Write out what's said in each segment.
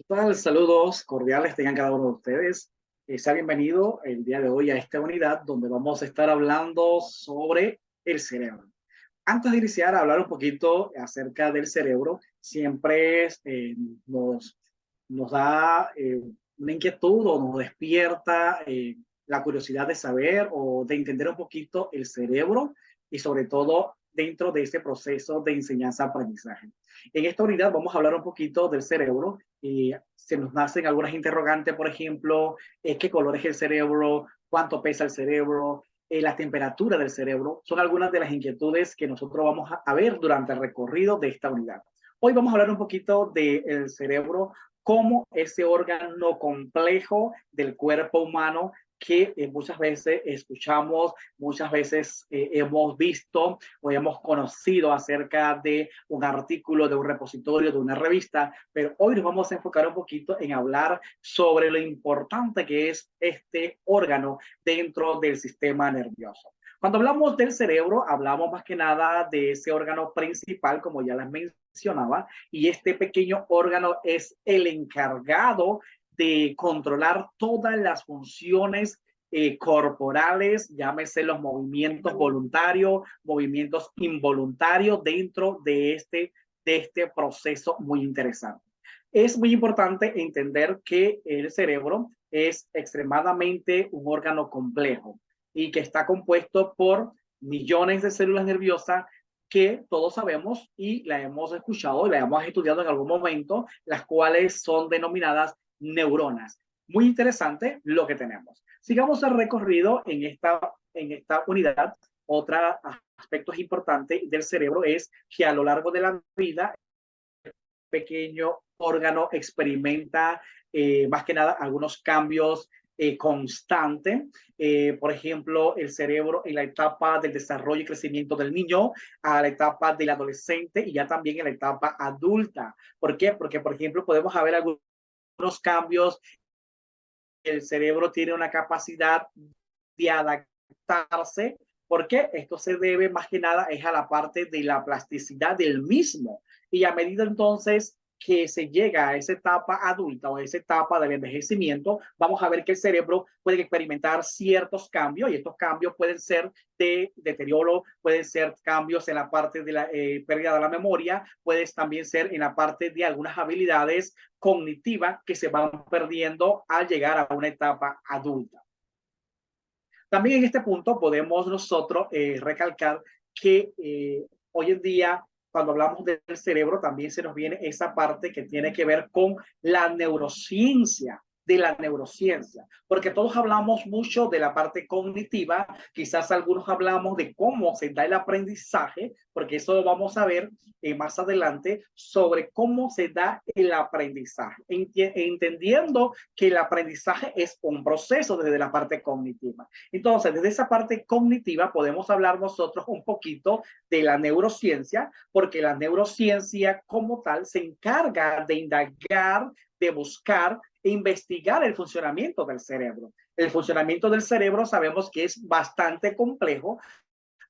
Tal? Saludos cordiales tengan cada uno de ustedes. Sea bienvenido el día de hoy a esta unidad donde vamos a estar hablando sobre el cerebro. Antes de iniciar a hablar un poquito acerca del cerebro, siempre nos, nos da una inquietud o nos despierta la curiosidad de saber o de entender un poquito el cerebro y sobre todo dentro de este proceso de enseñanza-aprendizaje. En esta unidad vamos a hablar un poquito del cerebro y se nos nacen algunas interrogantes, por ejemplo, ¿qué color es el cerebro? ¿Cuánto pesa el cerebro? La temperatura del cerebro, son algunas de las inquietudes que nosotros vamos a ver durante el recorrido de esta unidad. Hoy vamos a hablar un poquito del cerebro como ese órgano complejo del cuerpo humano que muchas veces escuchamos, muchas veces hemos visto o hemos conocido acerca de un artículo, de un repositorio, de una revista, pero hoy nos vamos a enfocar un poquito en hablar sobre lo importante que es este órgano dentro del sistema nervioso. Cuando hablamos del cerebro, hablamos más que nada de ese órgano principal, como ya les mencionaba, y este pequeño órgano es el encargado de controlar todas las funciones corporales, llámese los movimientos voluntarios, movimientos involuntarios dentro de este proceso muy interesante. Es muy importante entender que el cerebro es extremadamente un órgano complejo y que está compuesto por millones de células nerviosas que todos sabemos y la hemos escuchado y la hemos estudiado en algún momento, las cuales son denominadas neuronas. Muy interesante lo que tenemos. Sigamos el recorrido en esta unidad. Otro aspecto importante del cerebro es que a lo largo de la vida, pequeño órgano experimenta más que nada algunos cambios constantes. Por ejemplo, el cerebro en la etapa del desarrollo y crecimiento del niño, a la etapa del adolescente y ya también en la etapa adulta. ¿Por qué? Porque, por ejemplo, podemos ver algunos cambios. El cerebro tiene una capacidad de adaptarse. ¿Por qué? Esto se debe más que nada es a la parte de la plasticidad del mismo. Y a medida entonces que se llega a esa etapa adulta o a esa etapa del envejecimiento, vamos a ver que el cerebro puede experimentar ciertos cambios y estos cambios pueden ser de deterioro, pueden ser cambios en la parte de la pérdida de la memoria, puede también ser en la parte de algunas habilidades cognitivas que se van perdiendo al llegar a una etapa adulta. También en este punto podemos nosotros recalcar que hoy en día, cuando hablamos del cerebro, también se nos viene esa parte que tiene que ver con la neurociencia, de la neurociencia, porque todos hablamos mucho de la parte cognitiva, quizás algunos hablamos de cómo se da el aprendizaje, porque eso lo vamos a ver más adelante, sobre cómo se da el aprendizaje, entendiendo que el aprendizaje es un proceso desde la parte cognitiva. Entonces, desde esa parte cognitiva podemos hablar nosotros un poquito de la neurociencia, porque la neurociencia como tal se encarga de indagar, de buscar e investigar el funcionamiento del cerebro. El funcionamiento del cerebro sabemos que es bastante complejo,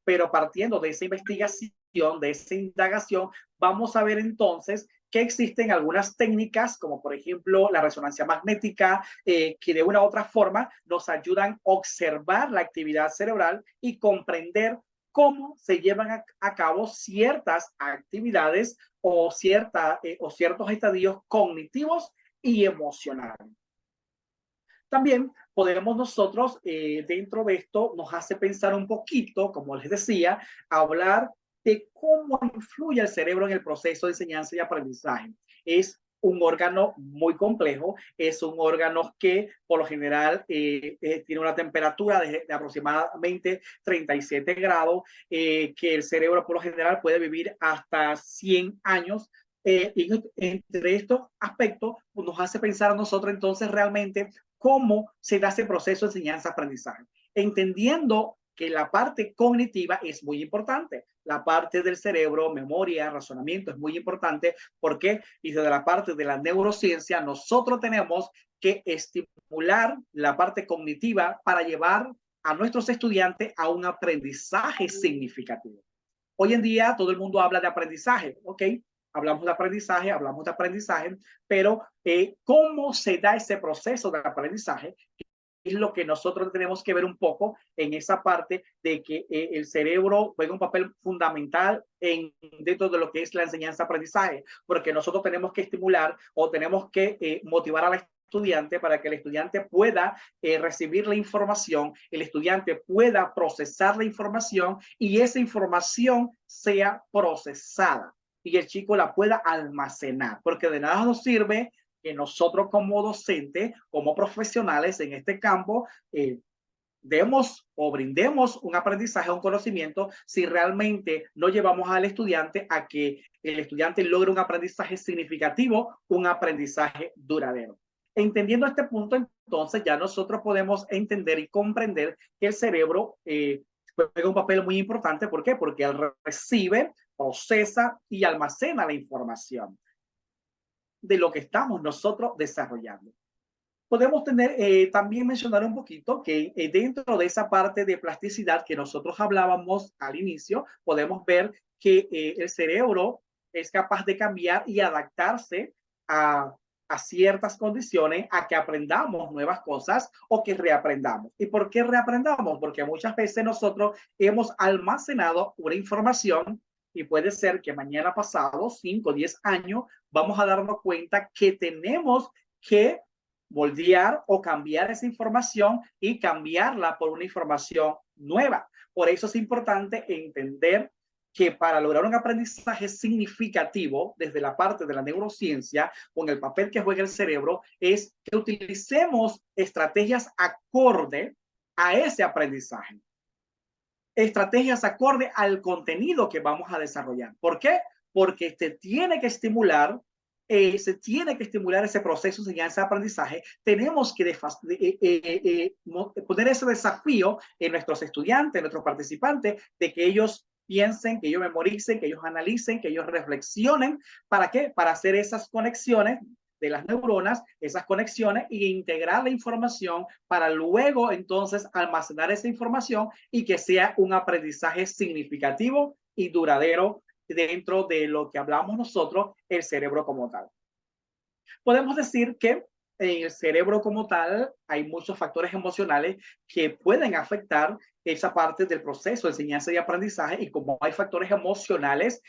pero partiendo de esa investigación, de esa indagación, vamos a ver entonces que existen algunas técnicas, como por ejemplo la resonancia magnética, que de una u otra forma nos ayudan a observar la actividad cerebral y comprender cómo se llevan a cabo ciertas actividades o ciertos estadios cognitivos y emocionales. También podemos nosotros, dentro de esto, nos hace pensar un poquito, como les decía, hablar de cómo influye el cerebro en el proceso de enseñanza y aprendizaje. Es un órgano muy complejo, es un órgano que por lo general tiene una temperatura de aproximadamente 37 grados, que el cerebro por lo general puede vivir hasta 100 años. Y entre estos aspectos nos hace pensar a nosotros entonces realmente cómo se da ese proceso de enseñanza-aprendizaje, entendiendo que la parte cognitiva es muy importante, la parte del cerebro, memoria, razonamiento es muy importante. ¿Por qué? Y desde la parte de la neurociencia nosotros tenemos que estimular la parte cognitiva para llevar a nuestros estudiantes a un aprendizaje significativo. Hoy en día todo el mundo habla de aprendizaje, ¿ok? hablamos de aprendizaje, pero ¿cómo se da ese proceso de aprendizaje? Es lo que nosotros tenemos que ver un poco en esa parte de que el cerebro juega un papel fundamental dentro de lo que es la enseñanza-aprendizaje, porque nosotros tenemos que estimular o tenemos que motivar al estudiante para que el estudiante pueda recibir la información, el estudiante pueda procesar la información y esa información sea procesada y el chico la pueda almacenar, porque de nada nos sirve que nosotros como docentes, como profesionales en este campo, demos o brindemos un aprendizaje, un conocimiento, si realmente no llevamos al estudiante a que el estudiante logre un aprendizaje significativo, un aprendizaje duradero. Entendiendo este punto, entonces ya nosotros podemos entender y comprender que el cerebro juega un papel muy importante. ¿Por qué? Porque él recibe, procesa y almacena la información de lo que estamos nosotros desarrollando. Podemos también mencionar un poquito que dentro de esa parte de plasticidad que nosotros hablábamos al inicio, podemos ver que el cerebro es capaz de cambiar y adaptarse a, a ciertas condiciones, a que aprendamos nuevas cosas o que reaprendamos. ¿Y por qué reaprendamos? Porque muchas veces nosotros hemos almacenado una información y puede ser que mañana pasado, 5 o 10 años, vamos a darnos cuenta que tenemos que moldear o cambiar esa información y cambiarla por una información nueva. Por eso es importante entender que para lograr un aprendizaje significativo desde la parte de la neurociencia, con el papel que juega el cerebro, es que utilicemos estrategias acorde a ese aprendizaje. Estrategias acorde al contenido que vamos a desarrollar. ¿Por qué? Porque se tiene que estimular ese proceso de enseñanza-aprendizaje. Tenemos que poner ese desafío en nuestros estudiantes, en nuestros participantes, de que ellos piensen, que ellos memoricen, que ellos analicen, que ellos reflexionen. ¿Para qué? Para hacer esas conexiones de las neuronas, esas conexiones e integrar la información para luego entonces almacenar esa información y que sea un aprendizaje significativo y duradero dentro de lo que hablamos nosotros, el cerebro como tal. Podemos decir que en el cerebro como tal hay muchos factores emocionales que pueden afectar esa parte del proceso de enseñanza y aprendizaje, y como hay factores emocionales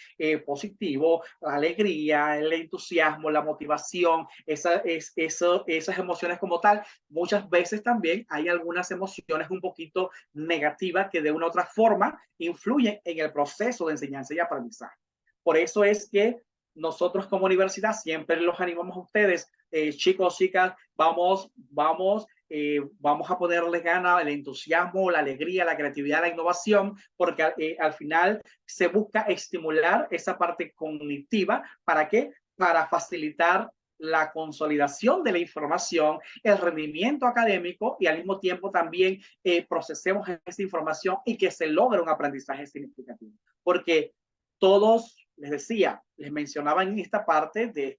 positivos, la alegría, el entusiasmo, la motivación, esas emociones como tal, muchas veces también hay algunas emociones un poquito negativas que de una u otra forma influyen en el proceso de enseñanza y aprendizaje. Por eso es que nosotros como universidad siempre los animamos a ustedes, chicos, chicas, vamos a ponerles gana, el entusiasmo, la alegría, la creatividad, la innovación, porque al final se busca estimular esa parte cognitiva. ¿Para qué? Para facilitar la consolidación de la información, el rendimiento académico y al mismo tiempo también procesemos esa información y que se logre un aprendizaje significativo. Porque todos, les mencionaba en esta parte de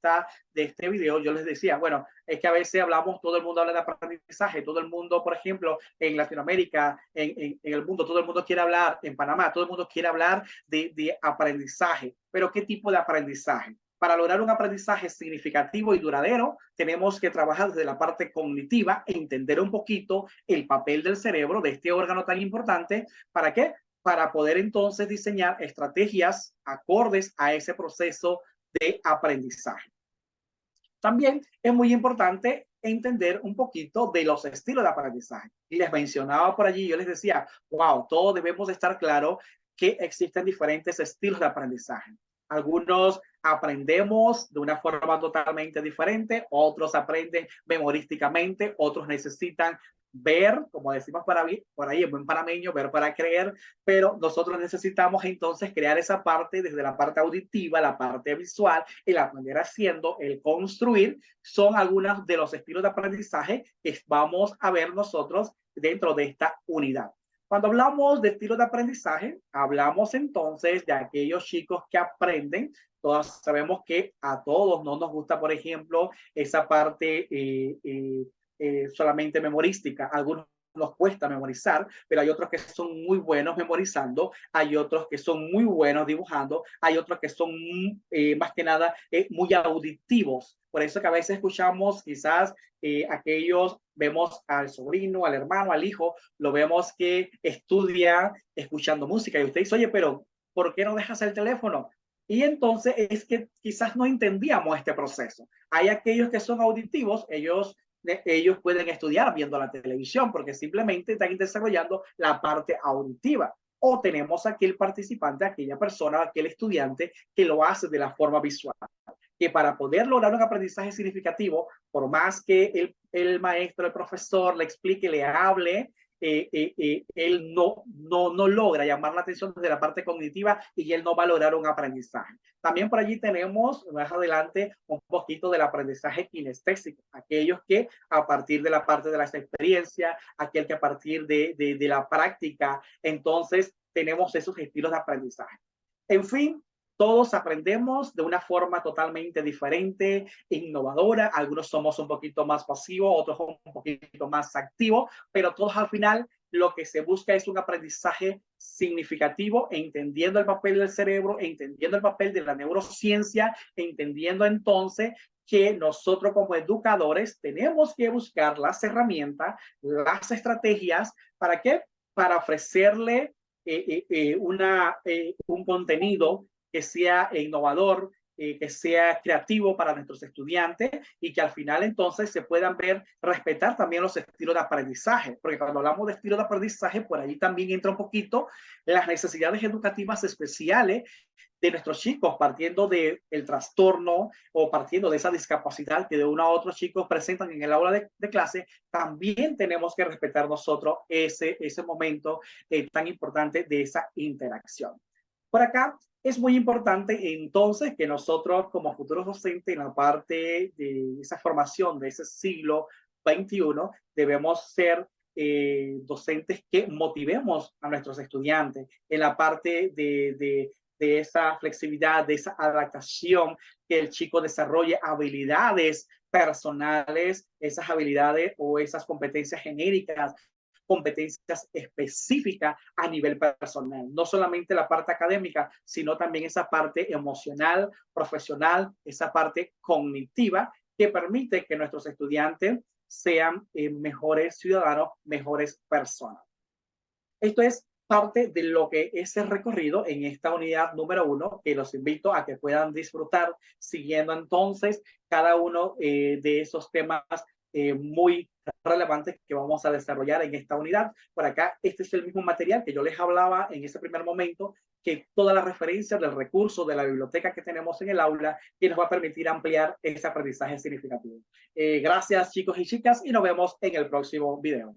este video, yo les decía, bueno, es que a veces hablamos, todo el mundo habla de aprendizaje, todo el mundo, por ejemplo, en Latinoamérica, en el mundo, todo el mundo quiere hablar, en Panamá, todo el mundo quiere hablar de aprendizaje, pero ¿qué tipo de aprendizaje? Para lograr un aprendizaje significativo y duradero, tenemos que trabajar desde la parte cognitiva, entender un poquito el papel del cerebro, de este órgano tan importante. ¿Para qué? Para poder entonces diseñar estrategias acordes a ese proceso de aprendizaje. También es muy importante entender un poquito de los estilos de aprendizaje. Y les mencionaba por allí, yo les decía, wow, todos debemos estar claros que existen diferentes estilos de aprendizaje. Algunos aprendemos de una forma totalmente diferente, otros aprenden memorísticamente, otros necesitan ver, como decimos por ahí en buen panameño, ver para creer, pero nosotros necesitamos entonces crear esa parte desde la parte auditiva, la parte visual, el aprender haciendo, el construir, son algunos de los estilos de aprendizaje que vamos a ver nosotros dentro de esta unidad. Cuando hablamos de estilos de aprendizaje, hablamos entonces de aquellos chicos que aprenden. Todos sabemos que a todos no nos gusta, por ejemplo, esa parte solamente memorística. A algunos nos cuesta memorizar, pero hay otros que son muy buenos memorizando, hay otros que son muy buenos dibujando, hay otros que son más que nada muy auditivos. Por eso que a veces escuchamos quizás aquellos, vemos al sobrino, al hermano, al hijo, lo vemos que estudia escuchando música y usted dice, oye, pero ¿por qué no dejas el teléfono? Y entonces es que quizás no entendíamos este proceso. Hay aquellos que son auditivos, ellos pueden estudiar viendo la televisión porque simplemente están desarrollando la parte auditiva. O tenemos aquel participante, aquella persona, aquel estudiante que lo hace de la forma visual, que para poder lograr un aprendizaje significativo, por más que el maestro, el profesor le explique, le hable, él no logra llamar la atención desde la parte cognitiva y él no va a lograr un aprendizaje. También por allí tenemos más adelante un poquito del aprendizaje kinestésico, aquellos que a partir de la parte de la experiencia, aquel que a partir de la práctica, entonces tenemos esos estilos de aprendizaje. En fin, todos aprendemos de una forma totalmente diferente, innovadora. Algunos somos un poquito más pasivos, otros un poquito más activos, pero todos al final lo que se busca es un aprendizaje significativo, entendiendo el papel del cerebro, entendiendo el papel de la neurociencia, entendiendo entonces que nosotros como educadores tenemos que buscar las herramientas, las estrategias, ¿para qué? Para ofrecerle un contenido que sea innovador, que sea creativo para nuestros estudiantes y que al final entonces se puedan ver, respetar también los estilos de aprendizaje, porque cuando hablamos de estilos de aprendizaje, por ahí también entra un poquito las necesidades educativas especiales de nuestros chicos, partiendo del trastorno o partiendo de esa discapacidad que de uno a otro chicos presentan en el aula de clase, también tenemos que respetar nosotros ese momento tan importante de esa interacción. Por acá es muy importante entonces que nosotros como futuros docentes en la parte de esa formación de ese siglo XXI debemos ser docentes que motivemos a nuestros estudiantes en la parte de esa flexibilidad, de esa adaptación, que el chico desarrolle habilidades personales, esas habilidades o esas competencias genéricas, competencias específicas a nivel personal, no solamente la parte académica, sino también esa parte emocional, profesional, esa parte cognitiva que permite que nuestros estudiantes sean mejores ciudadanos, mejores personas. Esto es parte de lo que es el recorrido en esta unidad número 1, que los invito a que puedan disfrutar siguiendo entonces cada uno de esos temas muy relevantes que vamos a desarrollar en esta unidad. Por acá, este es el mismo material que yo les hablaba en ese primer momento, que toda la referencia del recurso de la biblioteca que tenemos en el aula, que nos va a permitir ampliar ese aprendizaje significativo. Gracias, chicos y chicas, y nos vemos en el próximo video.